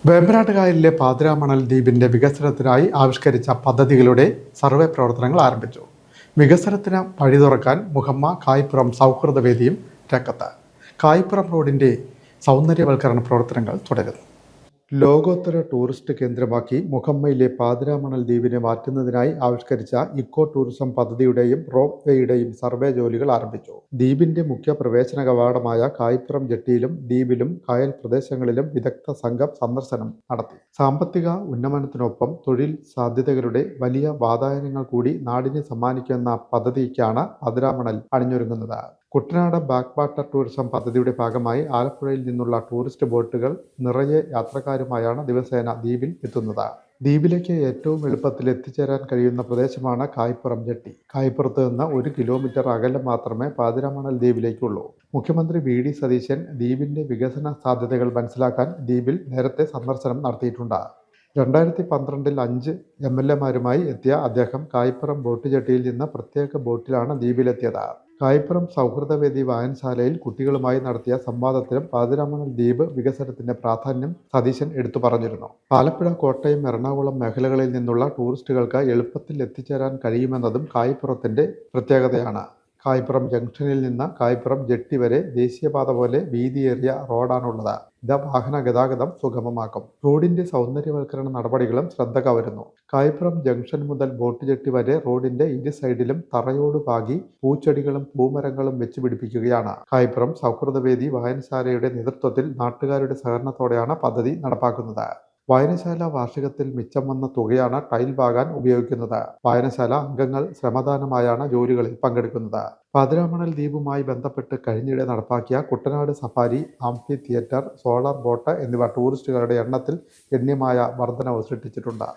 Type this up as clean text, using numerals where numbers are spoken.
വേമ്പനാട്ടുകായലിലെ പാതിരാമണൽ ദ്വീപിന്റെ വികസനത്തിനായി ആവിഷ്കരിച്ച പദ്ധതികളുടെ സർവേ പ്രവർത്തനങ്ങൾ ആരംഭിച്ചു. വികസനത്തിന് വഴി തുറക്കാൻ മുഹമ്മ കായ്പുറം സൗഹൃദവേദിയും രംഗത്ത്. കായ്പുറം റോഡിന്റെ സൗന്ദര്യവൽക്കരണ പ്രവർത്തനങ്ങൾ തുടരുന്നു. ലോകോത്തര ടൂറിസ്റ്റ് കേന്ദ്രമാക്കി മുഹമ്മയിലെ പാതിരാമണൽ ദ്വീപിനെ മാറ്റുന്നതിനായി ആവിഷ്കരിച്ച ഇക്കോ ടൂറിസം പദ്ധതിയുടെയും റോപ്പ് വേയുടെയും സർവേ ജോലികൾ ആരംഭിച്ചു. ദ്വീപിന്റെ മുഖ്യ പ്രവേശന കവാടമായ കായ്പുറം ജെട്ടിയിലും ദ്വീപിലും കായൽ പ്രദേശങ്ങളിലും വിദഗ്ധ സംഘം സന്ദർശനം നടത്തി. സാമ്പത്തിക ഉന്നമനത്തിനൊപ്പം തൊഴിൽ സാധ്യതകളുടെ വലിയ വാതായനങ്ങൾ കൂടി നാടിന് സമ്മാനിക്കുന്ന പദ്ധതിക്കാണ് പാതിരാമണൽ അണിഞ്ഞൊരുങ്ങുന്നത്. കുട്ടനാട് ബാക്ക് വാട്ടർ ടൂറിസം പദ്ധതിയുടെ ഭാഗമായി ആലപ്പുഴയിൽ നിന്നുള്ള ടൂറിസ്റ്റ് ബോട്ടുകൾ നിറയെ യാത്രക്കാരുമായാണ് ദിവസേന ദ്വീപിൽ എത്തുന്നത്. ദ്വീപിലേക്ക് ഏറ്റവും എളുപ്പത്തിൽ എത്തിച്ചേരാൻ കഴിയുന്ന പ്രദേശമാണ് കായ്പുറം ജെട്ടി. കായ്പുറത്ത് നിന്ന് 1 കിലോമീറ്റർ അകലം മാത്രമേ പാതിരാമണൽ ദ്വീപിലേക്കുള്ളൂ. മുഖ്യമന്ത്രി വി.ഡി. സതീശൻ ദ്വീപിന്റെ വികസന സാധ്യതകൾ മനസ്സിലാക്കാൻ ദ്വീപിൽ നേരത്തെ സന്ദർശനം നടത്തിയിട്ടുണ്ട്. 2012 5 MLA-മാരുമായി എത്തിയ അദ്ദേഹം കായ്പുറം ബോട്ട് ജെട്ടിയിൽ നിന്ന് പ്രത്യേക ബോട്ടിലാണ് ദ്വീപിലെത്തിയത്. കായ്പുറം സൗഹൃദവേദി വായനശാലയിൽ കുട്ടികളുമായി നടത്തിയ സംവാദത്തിലും പാതിരാമണൽ ദ്വീപ് വികസനത്തിന്റെ പ്രാധാന്യം സതീശൻ എടുത്തു പറഞ്ഞിരുന്നു. ആലപ്പുഴ, കോട്ടയം, എറണാകുളം മേഖലകളിൽ നിന്നുള്ള ടൂറിസ്റ്റുകൾക്ക് എളുപ്പത്തിൽ എത്തിച്ചേരാൻ കഴിയുമെന്നതും കായ്പുറത്തിന്റെ പ്രത്യേകതയാണ്. കായ്പുറം ജംഗ്ഷനിൽ നിന്ന് കായ്പുറം ജെട്ടി വരെ ദേശീയപാത പോലെ വീതിയേറിയ റോഡാണുള്ളത്. ഇത് വാഹന ഗതാഗതം സുഗമമാക്കും. റോഡിന്റെ സൗന്ദര്യവൽക്കരണ നടപടികളും ശ്രദ്ധ കവരുന്നു. കായ്പുറം ജംഗ്ഷൻ മുതൽ ബോട്ട് ജെട്ടി വരെ റോഡിന്റെ ഇരു സൈഡിലും തറയോട് പാകി പൂച്ചെടികളും പൂമരങ്ങളും വെച്ച് പിടിപ്പിക്കുകയാണ്. കായ്പുറം സൗഹൃദവേദി വായനശാലയുടെ നേതൃത്വത്തിൽ നാട്ടുകാരുടെ സഹകരണത്തോടെയാണ് പദ്ധതി നടപ്പാക്കുന്നത്. വായനശാല വാർഷികത്തിൽ മിച്ചം വന്ന തുകയാണ് ടൈൽ പാകാൻ ഉപയോഗിക്കുന്നത്. വായനശാല അംഗങ്ങൾ ശ്രമദാനമായാണ് ജോലികളിൽ പങ്കെടുക്കുന്നത്. പാതിരാമണൽ ദ്വീപുമായി ബന്ധപ്പെട്ട് കഴിഞ്ഞിടെ നടപ്പാക്കിയ Kuttanad safari, amphi theatre, solar boat എന്നിവ ടൂറിസ്റ്റുകളുടെ എണ്ണത്തിൽ ഗണ്യമായ വർധനവ് സൃഷ്ടിച്ചിട്ടുണ്ട്.